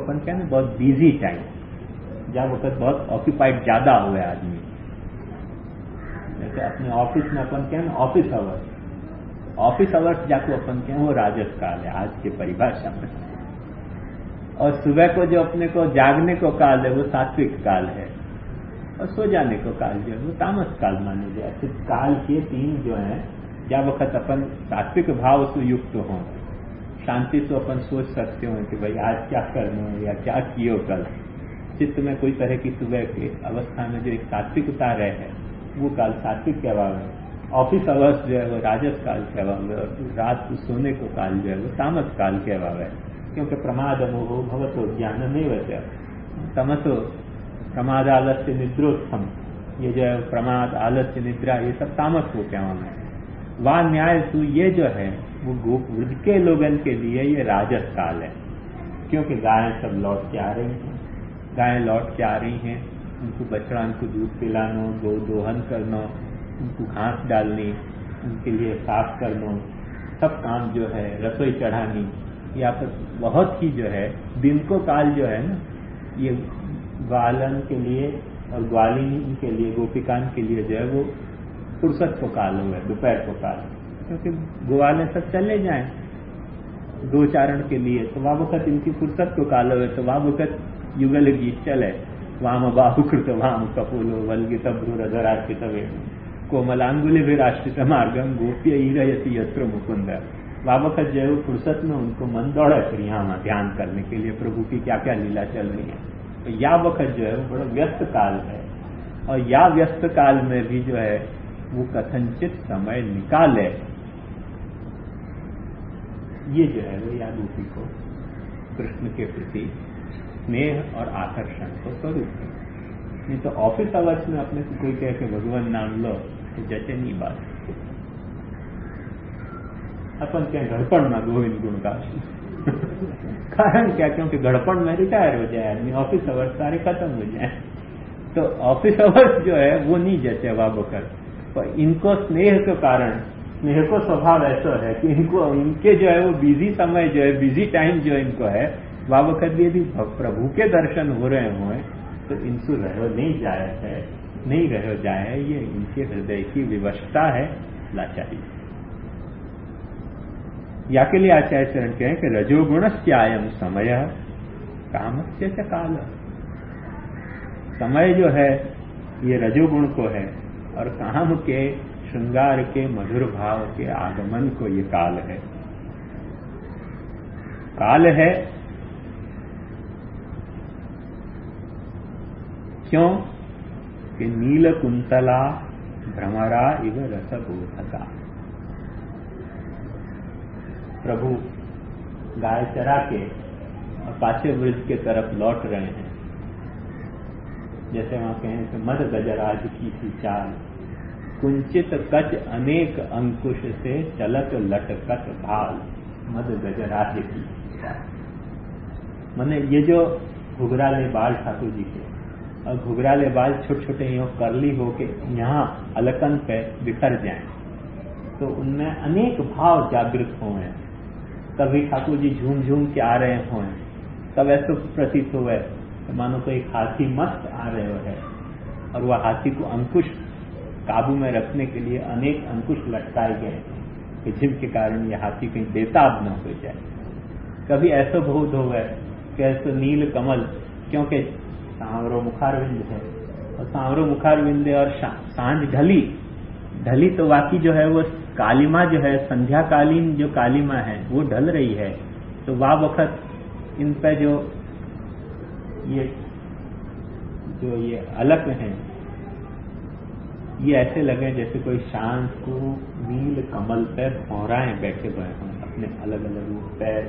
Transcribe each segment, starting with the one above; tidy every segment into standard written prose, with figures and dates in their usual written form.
अपन क्या ना बहुत बिजी टाइम, जब वक्त बहुत ऑक्यूपाइड ज्यादा हुए आदमी, जैसे अपने ऑफिस में अपन क्या ना ऑफिस आवर्स जाको अपन क्या वो राजस काल है आज के परिभाषा में, और सुबह को जो अपने को जागने को काल है वो सात्विक काल है, और सो जाने को काल जो है वो तामस काल माने जाए। ऐसे काल के तीन जो है, जब वक्त अपन सात्विक भाव से युक्त हों, शांति से अपन सोच सकते हो कि भाई आज क्या करना है या क्या कियो कल, चित्त में कोई तरह की सुबह के अवस्था में जो एक सात्विकता रहे है वो काल सात्विक कहवा है। ऑफिस अवर्स जो है वो राजस काल कहवा है, और रात को सोने को काल जो है वो तामस काल कहवा है, क्योंकि प्रमाद मोहो भवतो ज्ञान नहीं वैसे तमसो प्रमाद आलस्य निद्रोत्थम, ये जो है प्रमाद आलस्य निद्रा ये सब तामस को कहवा है। वह न्याय सु ये जो है वो वृद्ध के लोगन के लिए ये राजस काल है, क्योंकि गायें सब लौट के आ रही हैं, गायें लौट के आ रही हैं, उनको बछड़ा उनको दूध पिलाना, गो दोहन करना, उनको घास डालनी, उनके लिए साफ करना, सब काम जो है रसोई चढ़ानी, या फिर बहुत ही जो है दिन को काल जो है ना ये ग्वालन के लिए और ग्वालिनी के लिए गोपिकान के लिए जो है वो फुर्सत को काल हुआ है, दोपहर को काल, क्योंकि ग्वाले सब चले जाएं दो चारण के लिए, तो वह वक्त इनकी फुर्सत को काल हुआ, तो वह वक्त युगल गीत चले, वाम बाहुकृत वाम कपोलो वल्गित भ्रूरधरार्पित कोमलांगुलि विराश्रित मार्गम गोप्य ईरयति यत्र मुकुंद। वह वक्त जो है वो फुर्सत में उनको मन दौड़ा फिर यहाँ ध्यान करने के लिए प्रभु की क्या क्या लीला चल रही है। तो यह वक्त जो है वो बड़ा व्यस्त काल है, और या व्यस्त काल में भी जो है वो कथनचित समय निकाले, ये जो है वो या गोपी को कृष्ण के प्रति स्नेह और आकर्षण को स्वरूप है। नहीं तो ऑफिस आवर्स में अपने से कोई कह के भगवान नाम लो तो जैसे नहीं बात, अपन क्या घड़पण ना गोविंद गुण का कारण क्या, क्योंकि घड़पण में रिटायर हो जाए आदमी, ऑफिस आवर्स सारे खत्म हो जाए, तो ऑफिस आवर्स जो है वो नहीं जैसे वाबकर। तो इनको स्नेह के कारण, स्नेह को स्वभाव ऐसा है कि इनको इनके जो है वो बिजी समय जो है, बिजी टाइम जो इनको है, वह वक्त भी यदि प्रभु के दर्शन हो रहे हों तो इनसे रहो नहीं जाए है, नहीं रहो जाए, ये इनके हृदय की विवशता है, लाचारी। या के लिए आचार्य चरण कहें कि रजोगुणस्यायम समय कामस्य च काल, समय जो है ये रजोगुण को है, और काम के श्रृंगार के मधुर भाव के आगमन को ये काल है। काल है क्यों कि नील कुंतला भ्रमरा इव रसबोधका। प्रभु गाय चरा के और पाछे वृद्ध के तरफ लौट रहे हैं, जैसे वहां कहें कि मद गजराज की सी चाल, कुंचित कच अनेक अंकुश से चलत लटकत भाल, मद गजराज की चाल। माने ये जो घुघराले बाल ठाकुर जी के, और घुघराले बाल छोटे छोटे यूं करली होके यहाँ अलकन पे बिखर जाएं, तो उनमें अनेक भाव जागृत हुए। कभी ठाकुर जी झूम झूम के आ रहे हों, तब ऐसा प्रतीत हुआ तो मानो कोई हाथी मस्त आ रहे हो है, और वह हाथी को अंकुश काबू में रखने के लिए अनेक अंकुश लटकाए गए कि जिनके कारण यह हाथी कहीं बेताब न हो जाए। कभी ऐसा बोध हुआ कि ऐसा नील कमल, क्योंकि सांवरो मुखारविंद है, और सांवरो मुखारविंद और सांझ ढली तो वाकई जो है वो कालिमा जो है, संध्याकालीन जो कालिमा है वो ढल रही है, तो वह वक्त इन पर जो ये अलग हैं, ये ऐसे लगे जैसे कोई शांत को नील कमल पर भौराएं बैठे हुए हों, अपने अलग अलग पैर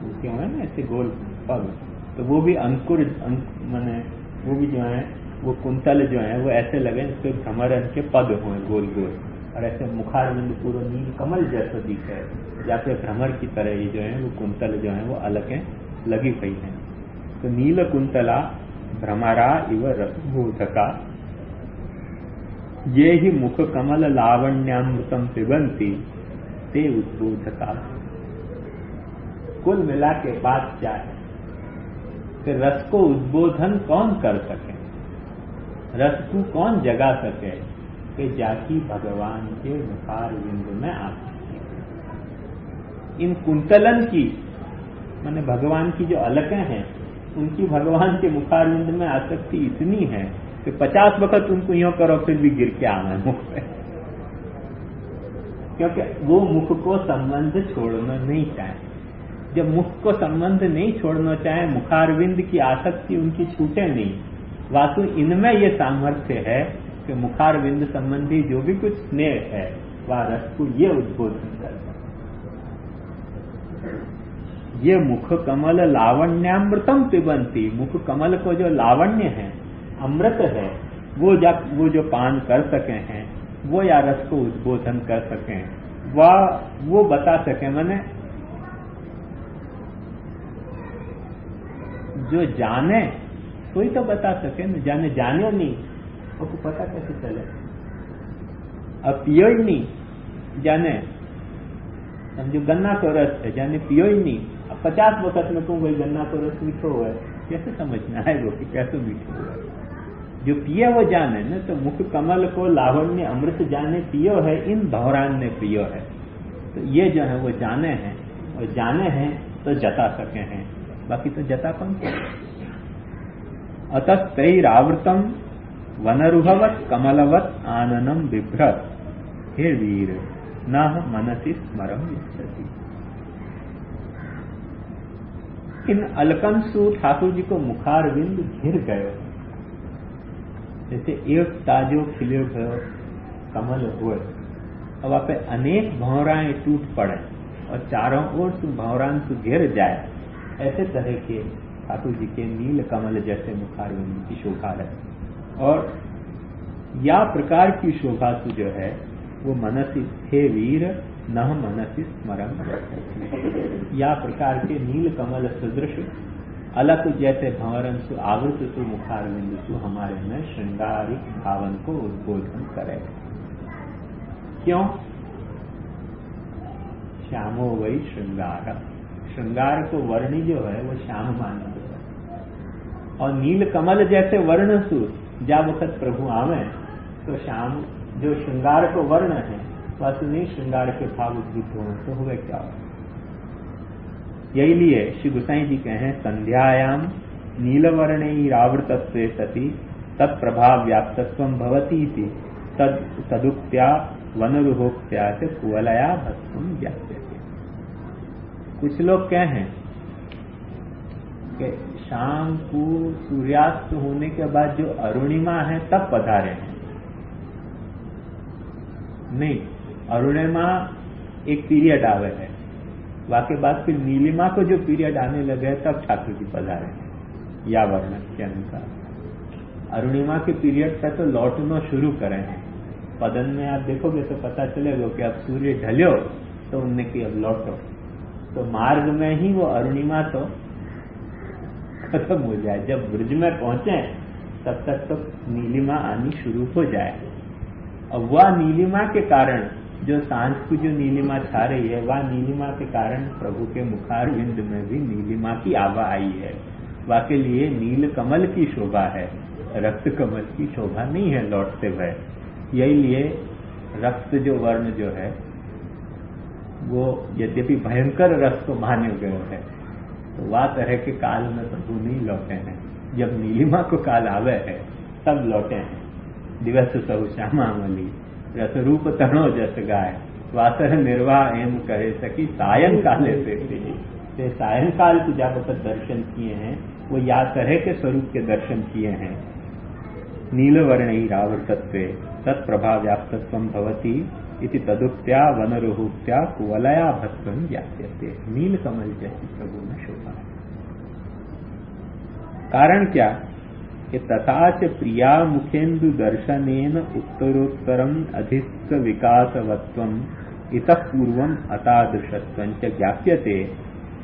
उसके हुए ना ऐसे गोल पग, तो वो भी अंकुर माने वो भी जो है वो कुंतल जो है वो ऐसे लगे उसके भ्रमर के पद हुए गोल गोल, और ऐसे मुखारविंद पूरा नील कमल जैसा दिखे, जैसे भ्रमर की तरह ये जो है वो कुंतल जो है वो अलग लगी हुई है। तो नील कुंतला भ्रमरा इव रसबोधका, ये ही मुख कमल लावण्यामृतम पिबंती ते उद्बोधका। कुल मिला के बात क्या है कि रस को उद्बोधन कौन कर सके, रस को कौन जगा सके कि जाकी भगवान के मुखार बिंद में आ सके। इन कुंतलन की माने भगवान की जो अलकें हैं उनकी भगवान के मुखार बिंद में आसक्ति इतनी है कि 50 वक्त उनको यूं करो फिर भी गिर के आना है मुख पे, क्योंकि वो मुख को संबंध छोड़ना नहीं चाहे। जब मुख को संबंध नहीं छोड़ना चाहे, मुखारविंद की आसक्ति उनकी छूटे नहीं, वास्तु इनमें ये सामर्थ्य है कि मुखारविंद संबंधी जो भी कुछ स्नेह है वह रस को ये उद्बोधन करता। ये मुख कमल लावण्यामृतम पिबंती, मुख कमल को जो लावण्य है, अमृत है, वो जो पान कर सके हैं, वो या रस को उद्बोधन कर सकें, वो बता सके। मैंने जो जाने कोई तो बता सके न, जाने नहीं उसको पता कैसे चले। अब पियो ही नहीं जाने, समझो गन्ना को रस है, जाने पियो ही नहीं, अब 50 वक्त में कहूँ भाई गन्ना को रस मीठो हुआ है, कैसे समझना है वो कि कैसे मीठो हुआ है। जो पिए वो जाने न, तो मुख कमल को लावण्य अमृत जाने पियो है, इन भौरान ने पियो है। तो ये जो है वो जाने हैं, और जाने हैं तो जता सके हैं, बाकी तो जता कौन से। अतः तैरावृतम वनरुहवत कमलवत आननम बिभ्रत, हे वीर न मनसि स्मरम इच्छति। इन अलकंसु ठाकुर जी को मुखारविंद घिर गयो, जैसे एक ताजो खिले गयो कमल हुए, अब आप अनेक भौराएं टूट पड़े और चारों ओर से भौरान से घिर जाए, ऐसे तरह के ठाकुर जी के नील कमल जैसे मुखारविंद की शोभा है। और या प्रकार की शोभा से जो है वो मनसी हे वीर न मनसी स्मरण, या प्रकार के नील कमल सदृश अलक जैसे भंवरन सु आवृत सु मुखारविंद सु हमारे में श्रृंगारिक भावन को उद्बोधन करे। क्यों? श्यामो वही श्रृंगार, श्रृंगार को वर्णी जो है वो श्याम माना है। और नील कमल जैसे वर्ण सु जब वक्त प्रभु आवे तो श्याम जो श्रृंगार को वर्ण है वह नहीं श्रृंगार के भाव उद्भूत हो, तो हुए क्या हो। यही लिए श्री गोसाई जी कहें संध्यायाम नीलवर्णैरावृतत्वे सति तत्प्रभाव व्याप्तत्व भवती थी तदुक्त्या वनरुहोक्त्या से कुवलया भस्म व्याप्यते। कुछ लोग कहें कि शाम को सूर्यास्त होने के बाद जो अरुणिमा है तब पधारे हैं। नहीं, अरुणिमा एक पीरियड आवे है, वाके बाद फिर नीलिमा को जो पीरियड आने लगे तब ठाकुर जी पधारे हैं। या वर्ण के अनुसार अरुणिमा के पीरियड से तो लौटना शुरू करें हैं। पदन में आप देखोगे तो पता चलेगा कि अब सूर्य ढल्यो तो उनने की अब लौटो, तो मार्ग में ही वो अरुणिमा तो खत्म हो जाए। जब ब्रज में पहुंचे तब तक तो नीलिमा आनी शुरू हो जाए। और वह नीलिमा के कारण जो सांझ को जो नीलिमा छा रही है, वह नीलिमा के कारण प्रभु के मुखारविंद में भी नीलिमा की आभा आई है। वाके लिए नील कमल की शोभा है, रक्त कमल की शोभा नहीं है लौटते हुए। यही लिए रक्त जो वर्ण जो है वो यद्यपि भयंकर रस को माने गए है, तो वह तरह के काल में प्रभु नहीं लौटे हैं। जब नीलिमा को काल आवे है तब लौटे हैं। दिवस सहु श्यामावली रस रूप तनो जस गाय, वासर निर्वाह एम करे सकी सायं काले से। सायं काल को जब वक्त दर्शन किए हैं वो या तरह के स्वरूप के दर्शन किए हैं। नीलवर्णैरावृतत्वे तत्प्रभा व्याप्तत्वं भवति इति तदुक्त्या वनरुहुक्त्या कुवलया भस्मं व्याप्यते। नील कमल जैसी प्रभु में शोभा है। कारण क्या कि तथाच प्रिया मुखेन्दु दर्शनेन उत्तरोत्तरम अधिक विकासवत्वम इतः पूर्वम अतादृशत्वं च ज्ञाप्यते,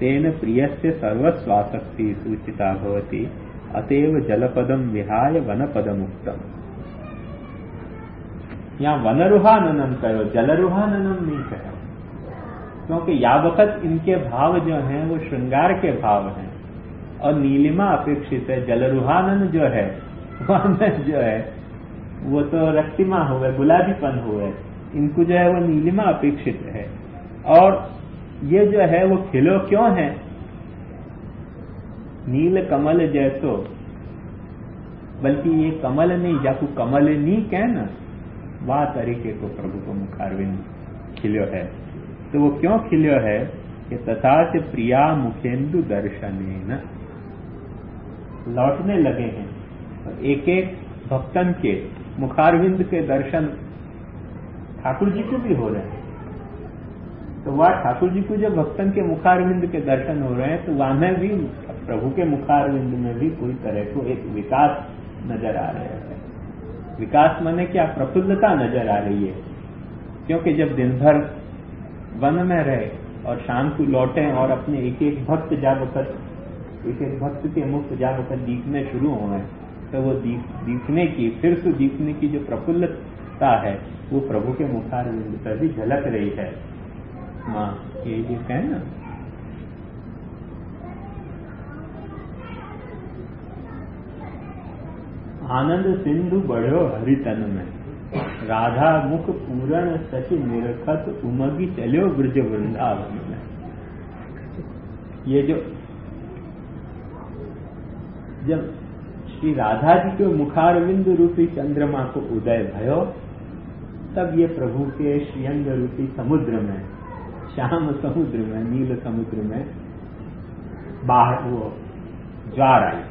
तेन प्रियस्य सर्वस्वासक्ति सूचिता भवति, अतएव जलपदम विहाय वनपदमुक्तम। यहाँ वनरुहाननम कहो, जलरुहाननम नहीं कहो, क्योंकि या वक्त इनके भाव जो हैं वो श्रृंगार के भाव हैं और नीलिमा अपेक्षित है। जलरुहानन जो है वह में जो है वो तो रक्तिमा हुए, गुलाबीपन हुए, इनको जो है वो नीलिमा अपेक्षित है। और ये जो है वो खिलो क्यों है? नील कमल जैसो, बल्कि ये कमल नहीं, जाकू कमल नहीं कह न, वाह तरीके को प्रभु को मुखारविंद खिलो है। तो वो क्यों खिलो है कि तथा से प्रिया मुखेंदु दर्शनेन, लौटने लगे हैं और एक एक भक्तन के मुखारविंद के दर्शन ठाकुर जी को भी हो रहे हैं। तो वह ठाकुर जी को जब भक्तन के मुखारविंद के दर्शन हो रहे हैं तो वहां में भी प्रभु के मुखारविंद में भी कोई तरह को एक विकास नजर आ रहा है। विकास माने क्या? प्रफुल्लता नजर आ रही है। क्योंकि जब दिन भर वन में रहे और शाम को लौटे और अपने एक एक भक्त जा वक्त एक एक भक्त के मुख जा वक्त दिखने शुरू हुए, तो वो दिखने की फिर से दिखने की जो प्रफुल्लता है वो प्रभु के मुखारविंद पर भी झलक रही है। माँ ये जो कहे ना, आनंद सिंधु बढ़ो हरितन में, राधा मुख पूरण सचि निरखत, उमगी चलो ब्रज वृंदावन में। ये जो जब श्री राधा जी के मुखारविंद रूपी चंद्रमा को उदय भयो, तब ये प्रभु के श्रीअंग रूपी समुद्र में, श्याम समुद्र में, नील समुद्र में बाहर वो ज्वार आई।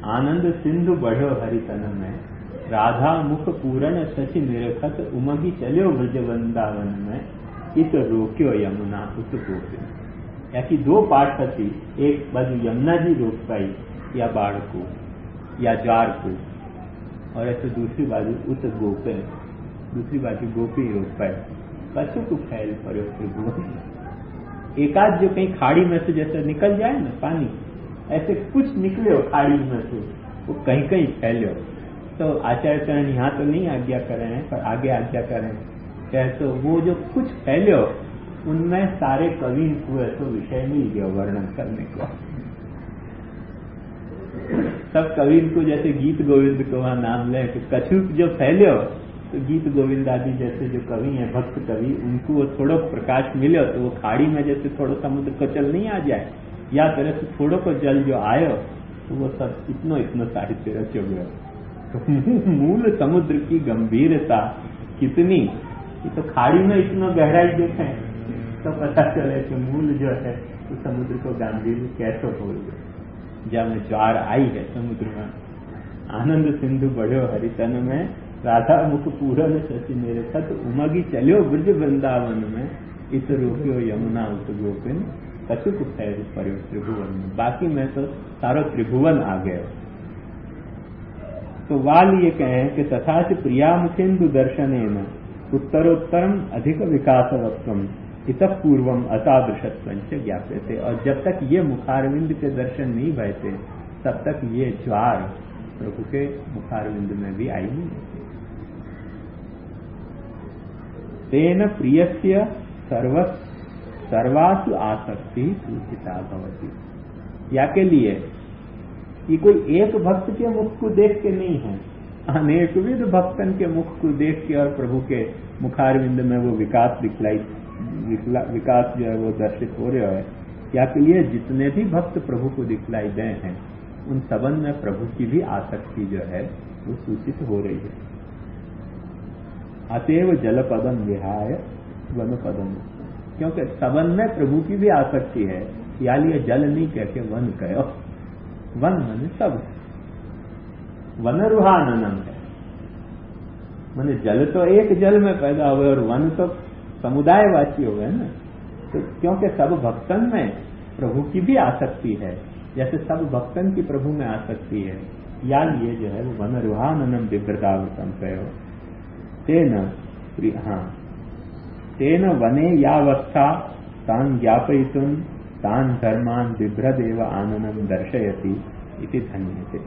आनंद सिंधु बढ़ो हरितन में, राधा मुख पूरण सचि निरखत, उमगी चलो ब्रज वृंदावन में, इत रोक्यो यमुना उत गोपिन। याकि दो पार्षद, एक बाजू यमुना जी रोक पाई या बाढ़ को या ज्वार को, और ऐसे दूसरी बाजू उत गोपे, दूसरी बाजू गोपी रोक पाए। कछु को फैल पड़ो त्रिभुवन। एकाध जो कहीं खाड़ी में से जैसे निकल जाए ना पानी, ऐसे कुछ निकले हो खाड़ी में से, वो कहीं कहीं फैले हो। तो आचार्य चरण यहाँ तो नहीं आज्ञा कर रहे हैं, पर आगे आज्ञा कर रहे हैं। क्या तो वो जो कुछ फैले हो उनमें सारे कवि को ऐसा विषय मिल गया वर्णन करने को। सब कवि को जैसे गीत गोविंद को वहां नाम ले, तो कछु जो फैले हो तो गीत गोविंद आदि जैसे जो कवि हैं, भक्त कवि, उनको वो थोड़ा प्रकाश मिले तो वो खाड़ी में जैसे थोड़ा समुद्र को जल नहीं आ जाए, या तरह से थोड़ो को जल जो आयो तो वो सब इतना इतना साहित्य रचो गया। तो मूल समुद्र की गंभीरता कितनी, ये तो खाड़ी में इतना गहराई देखें तो पता चले कि मूल जो है तो समुद्र को गंभीर कैसे हो गया। जब ज्वार आई है समुद्र में, आनंद सिंधु बढ़ो हरितन में, राधा मुख पूरन शशि निरखत, उमगी चलो ब्रज वृंदावन में, इस रोक्यो यमुना उत गोपिन, कछुक फैल पड़ो त्रिभुवन में। बाकी में तो सारो त्रिभुवन आ गए। तो वाल ये कहें कि तथा से प्रिया मुखेन्दु दर्शनेन उत्तरोत्तरम अधिक विकासवत्वम इतः पूर्वम अतादृशत्वंच ज्ञाप्यते। और जब तक ये मुखारविंद के दर्शन नहीं भय थे तब तक ये ज्वार प्रभु के मुखारविंद में भी आई नहीं। तेन प्रियस्य सर्वासु आसक्ति सूचिता भवति। या के लिए कि कोई एक भक्त के मुख को देख के नहीं है, अनेकविध भक्तन के मुख को देख के और प्रभु के मुखारविंद में वो विकास विकास जो है वो दर्शित हो रहा है। या के लिए जितने भी भक्त प्रभु को दिखलाई दे हैं उन सबन में प्रभु की भी आसक्ति जो है वो सूचित हो रही है। अतएव जल पदम विहाय वन पदम, क्योंकि सबन में प्रभु की भी आसक्ति है। या लिए जल नहीं कह के वन कहो, वन मन सब, वन रुहाननम है। माने जल तो एक जल में पैदा हुए और वन तो समुदायवासी हो गए ना। तो क्योंकि सब भक्तन में प्रभु की भी आसक्ति है, जैसे सब भक्तन की प्रभु में आसक्ति है, या लिए जो है वो वन रुहाननम बिभ्रतावृतम कहो। तेन वने यावस्था तान ज्ञापयितुम तान धर्मान बिभ्रदेव आननम दर्शयति इति धन्यते।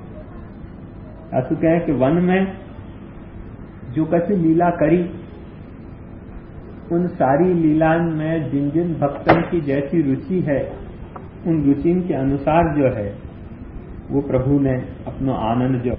असु कहे कि वन में जो कैसी लीला करी, उन सारी लीला में जिन जिन भक्तन की जैसी रुचि है उन रुचिन के अनुसार जो है वो प्रभु ने अपनो आनंद जो